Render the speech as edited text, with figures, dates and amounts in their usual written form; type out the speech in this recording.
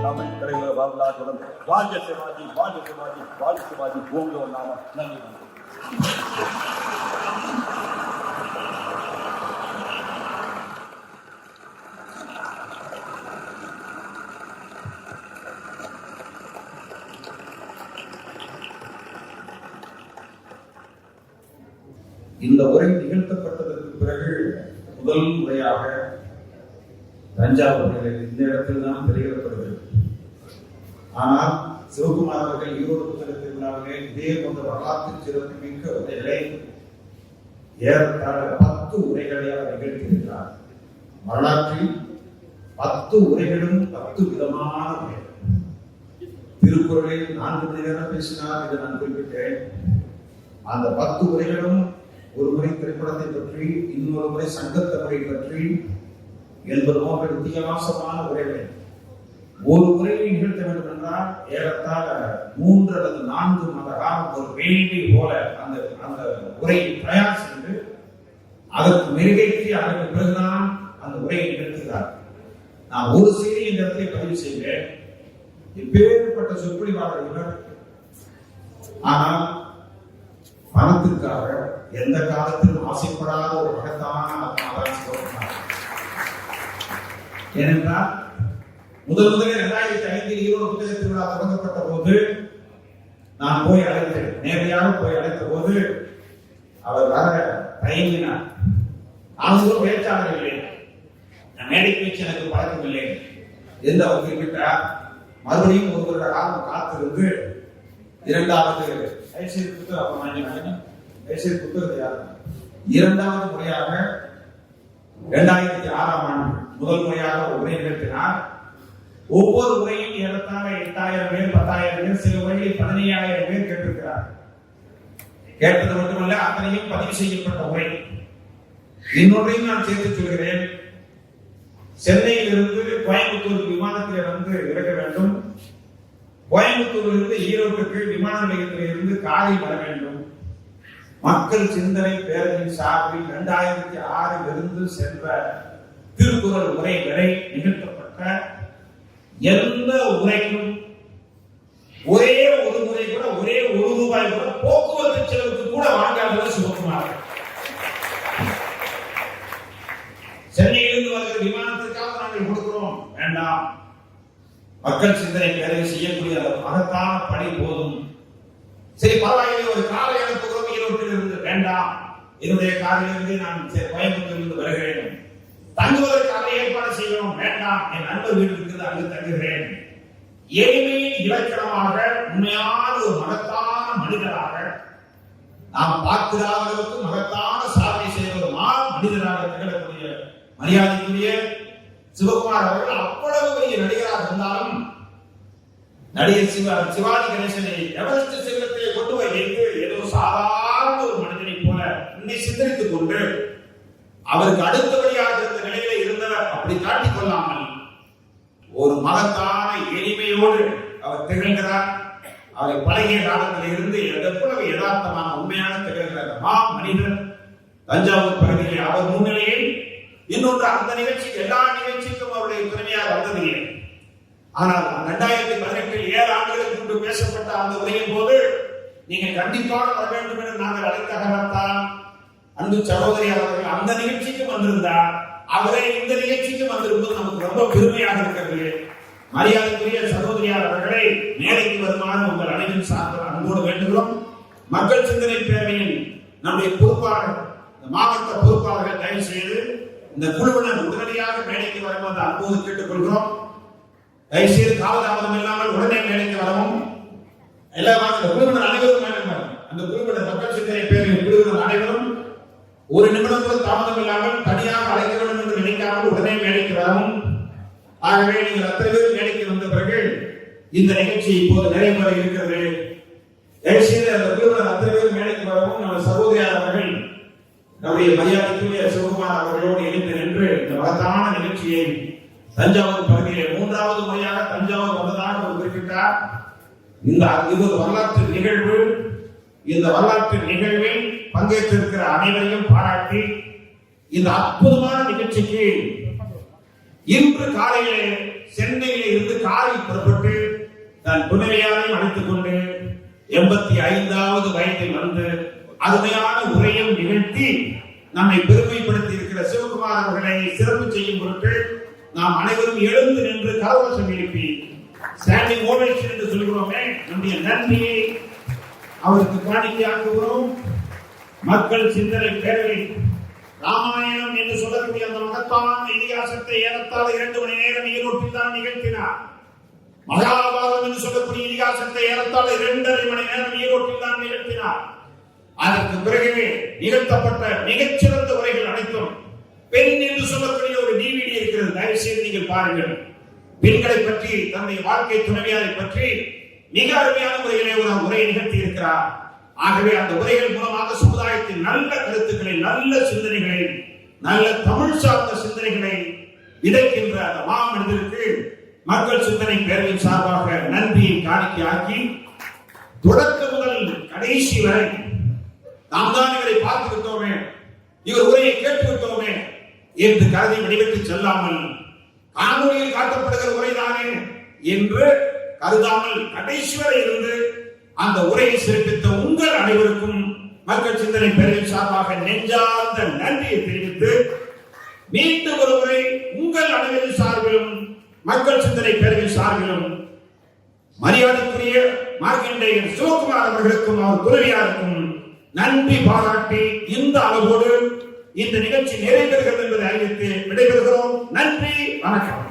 நாம கிடைக்கிற வரலாற்றுடன் வாழ்க சிவாஜி, வாழ்க சிவாஜி, வாழ்க சிவாஜி, ஓங்க நாம. நன்றி. இந்த உரை நிகழ்த்தப்பட்டதற்கு பிறகு முதல் முறையாக தஞ்சாவூரில் இந்த இடத்தில் தான் வெளியிடப்படுகிறது. ஆனால் சிவகுமார் அவர்கள் ஈரோடு புத்தக திருவிழாவிலே இதே போன்ற வரலாற்று சிறப்பு மிக்க உரைகளை ஏறத்தாழ 10 உரைகளை அவர் நிகழ்த்தியிருக்கிறார். வரலாற்றில் 10 உரைகளும் 10 விதமான உரைகள். திருக்குறளில் 4 மணி நேரம் பேசினார் என்று நான் குறிப்பிட்டேன். அந்த 10 உரைகளும் ஒரு முறை திரைப்படத்தை பற்றி, இன்னொரு முறை சங்கத்தமிழை பற்றி என்பது போன்ற வித்தியாசமான உரைகள். ஒரு உரையை நிகழ்த்த வேண்டும் என்றால் ஏறத்தாழ 3 அல்லது 4 மாத காலம் ஒரு வேண்டி போல அந்த உரையை தயார் செய்து அதற்கு மெருகேற்றி அதற்கு பிறகுதான் அந்த உரையை நிகழ்த்துகிறார். நான் ஒரு செய்தி இந்த இடத்துல பதிவு செய்கிறேன். இப்பேற்பட்ட சொற்பொழிவாளர் இவர். ஆனால் பணத்திற்காக எந்த காலத்திலும் ஆசைப்படாத ஒரு மகத்தான ஆத்மாதான் சிவகுமார். ஏனென்றால் முதலில் 2005 ஈரோடு புத்தக திருவிழா தொடங்கப்பட்ட போது நான் போய் அழைத்தேன். நேரடியாக போய் அழைத்த போது அவர் வர தயங்கினார். நான் ஒரு பேச்சாளர் இல்லை, மேடை பேச்சு எனக்கு பழக்கம் இல்லை என்று அவர் குறிப்பிட்டார். மறுபடியும் ஒரு வருட காலம் காத்திருந்து இரண்டாவது முறையாக 2006ஆம் ஆண்டு முதல் முறையாக உரை நிகழ்த்தினார். ஒவ்வொரு உரையும் ஏறத்தாழ 8000 பேர், 10,000 பேர், சில உரைகளில் 15,000 பேர் கேட்டிருக்கிறார். கேட்டது மட்டுமல்ல, அத்தனையும் பதிவு செய்யப்பட்ட உரை. இன்னொன்றையும் நான் சேர்த்து சொல்கிறேன். சென்னையில் இருந்து கோயம்புத்தூர் விமானத்தில் வந்து இறக்க வேண்டும். கோயம்புத்தூரிலிருந்து ஈரோட்டுக்கு விமான நிலையத்தில் இருந்து காரில் வர வேண்டும். மக்கள் சிந்தனை பேரணியின் சார்பில் 2006 இருந்து சென்ற திருக்குறள் உரை வரை நிகழ்த்தப்பட்ட எந்த உரைக்கும் ஒரே ஒரு முறை கூட, ஒரே ₹1 கூட போக்குவரத்து செலவுக்கு கூட வாங்காதவர் சிவகுமார். சென்னையிலிருந்து வருகிற விமானத்திற்காக நாங்கள் கொடுக்கிறோம், வேண்டாம். மக்கள் சிந்தனை பேரவை செய்யக்கூடிய அந்த மகத்தான பணி போதும். சரி, பரவாயில்லை, ஒரு காரை அனுப்புகிறோம் ஈரோட்டில் இருந்து, வேண்டாம். என்னுடைய காரிலிருந்து நான் கோயம்புத்தூரிலிருந்து வருகிறேன். தங்குவதற்காக ஏற்பாடு செய்யணும், வேண்டாம். என் நண்பர் வீடு இருக்குது, அங்கு தங்குகிறேன். எளிமையின் இலக்கணமாக உண்மையான ஒரு மகத்தான மனிதராக, நாம் பார்க்கிறாத அளவுக்கு மகத்தான சாதனை செய்த ஒரு மனிதராக திகழக்கூடிய மரியாதைக்குரிய சிவகுமார் அவர்கள் அவ்வளவு பெரிய நடிகராக இருந்தாலும் நடிகர் சிவாஜி கணேசனை எவரெஸ்ட் சிகரத்தை கொண்டு போய் வைத்து ஏதோ சாதாரண ஒரு மனிதனை போல இன்னை சித்தரித்துக் கொண்டு அவருக்கு அடுத்தபடியாக இருந்த நிலையில இருந்தவர் அப்படி காட்டிக் கொள்ளாமல் ஒரு மகத்தான எளிமையோடு அவர் திகழ்கிறார். அவரை பழகிய காலத்தில் இருந்து எவ்வளவு யதார்த்தமான உண்மையான திகழ்கிற மனிதர் தஞ்சாவூர் பகுதியிலே அவர் முன்னிலையில் இன்னொன்று அந்த நிகழ்ச்சிக்கு எல்லா நிகழ்ச்சிக்கும் அவருடைய துணையாக வந்ததில்லை. ஆனால் 2018 7 ஆண்டுகளுக்கு முன்பு பேசப்பட்ட அந்த உரையின் போது நீங்க கண்டிப்பாக வர வேண்டும் என்று நாங்கள் அழைத்த காரணத்தால் அன்பு சகோதரி அவர்கள் அந்த நிகழ்ச்சிக்கும் வந்திருந்தார். அவரை இந்த நிகழ்ச்சிக்கும் வந்திருப்பது நமக்கு ரொம்ப பெருமையாக இருக்கிறது. மரியாதைக்குரிய சகோதரியார் அவர்களை மேடைக்கு வருமாறு உங்கள் அனைவரும் சார்பில் அன்போடு வேண்டுகிறோம். மக்கள் சிந்தனை பேரவையின் நம்முடைய பொறுப்பாளர், மாவட்ட பொறுப்பாளர்கள் தயவு செய்து இந்த குழுவினர் உடனடியாக மேடைக்கு வரும்போது அன்போடு கேட்டுக் கொள்கிறோம். தயவு செய்து காலதாமதம் இல்லாமல் உடனே மேடைக்கு வரவும். எல்லா குழுவினர் அனைவரும் அந்த குழுவினர் மக்கள் சிந்தனை பேரவையின் குழுவினர் அனைவரும் ஒரு நிமிடம் கூட தாமதம் இல்லாமல் தனியாக அழைக்க வேண்டும் என்று நினைக்காமல் உடனே மேடைக்கு வரவும். ஆகவே நீங்கள் அத்தனை பேர் மேடைக்கு வந்த பிறகு இந்த நிகழ்ச்சி இப்போது நிறைவேற இருக்கிறது. தயவு செய்து அந்த குழுவினர் அத்தனை பேர் மேடைக்கு வரவும். நம்ம சகோதரியார் அவர்கள் நம்முடைய மரியாதைக்குரிய சிவகுமார் அவர்களோடு இணைந்து நின்று இந்த மகத்தான நிகழ்ச்சியை தஞ்சாவூர் பகுதியிலே 3வது முறையாக தஞ்சாவூர் வந்ததாக ஒரு குறிப்பிட்டார். இது ஒரு வரலாற்று நிகழ்வு. இந்த வரலாற்று நிகழ்வில் பங்கேற்றிருக்கிற அனைவரையும் பாராட்டி இந்த அற்புதமான நிகழ்ச்சிக்கு இன்று காலையிலே சென்னையில் இருந்து காரில் புறப்பட்டு தன் துணைவியாரை அழைத்துக் கொண்டு 85வது வயதில் வந்து அருமையான உரையும் நிகழ்த்தி நம்மை பெருமைப்படுத்தி இருக்கிற சிவகுமார் அவர்களை சிறப்பு செய்யும் பொருட்டு நாம் அனைவரும் எழுந்து நின்று கரகோஷம் எழுப்பி ஸ்டாண்டிங் ஓவேஷன் என்று சொல்கிறோமே, நம்முடைய நன்றியை அவருக்கு காணிக்கையாக்குகிறோம். மக்கள் சிந்தனை பேரவை ராமாயணம் என்று சொல்லக்கூடிய அந்த மகத்தான இதிகாசத்தை ஏறத்தாழ 2 மணி நேரம் ஈரோட்டில் தான் நிகழ்த்தினார். மகாபாரதம் என்று சொல்லக்கூடிய இதிகாசத்தை ஏறத்தாழ 2.5 மணி நேரம் ஈரோட்டில் தான் நிகழ்த்தினார். அதற்கு பிறகு நிகழ்த்தப்பட்ட மிகச்சிறந்த உரைகள் அனைத்தும் பெண் என்று சொல்லக்கூடிய ஒரு டிவிடி இருக்கிறது, தயவு செய்து நீங்கள் பாருங்கள். பெண்களை பற்றி, தன்னுடைய வாழ்க்கை துணைவியாரை பற்றி மிக அருமையான முறையிலே ஒரு உரை நிகழ்த்தி இருக்கிறார். ஆகவே அந்த உரைகள் மூலமாக சமுதாயத்தின் நல்ல கருத்துக்களை, நல்ல சிந்தனைகளை, நல்ல தமிழ் சார்ந்த சிந்தனைகளை விதைக்கின்ற அந்த மாமனிதருக்கு மக்கள் சிந்தனை பேரவையின் சார்பாக நன்றியை காணிக்கையாக்கி, தொடக்க முதல் கடைசி வரை நாம் தான் இவரை பார்த்து விட்டோமே, இவர் உரையை கேட்டு விட்டோமே என்று கருதி விடைபெற்று செல்லாமல் காணொலியில் காட்டப்படுகிற உரைதானே என்று கருதாமல் கடைசி வரை இருந்து அந்த உரையை சிறப்பித்த உங்கள் அனைவருக்கும் மக்கள் சிந்தனை பேரவையின் சார்பாக நெஞ்சார்ந்த நன்றியை தெரிவித்து, மீண்டும் ஒரு முறை உங்கள் அனைவரின் சார்பிலும் மக்கள் சிந்தனை பேரவையின் சார்பிலும் மரியாதைக்குரிய மார்க்கண்டேயன் சிவகுமார் அவர்களுக்கும் அவர் துணைவியாருக்கும் நன்றி பாராட்டி இந்த அளவோடு இந்த நிகழ்ச்சி நிறைவேறுகிறது என்பதை அறிவித்து விடைபெறுகிறோம். நன்றி, வணக்கம்.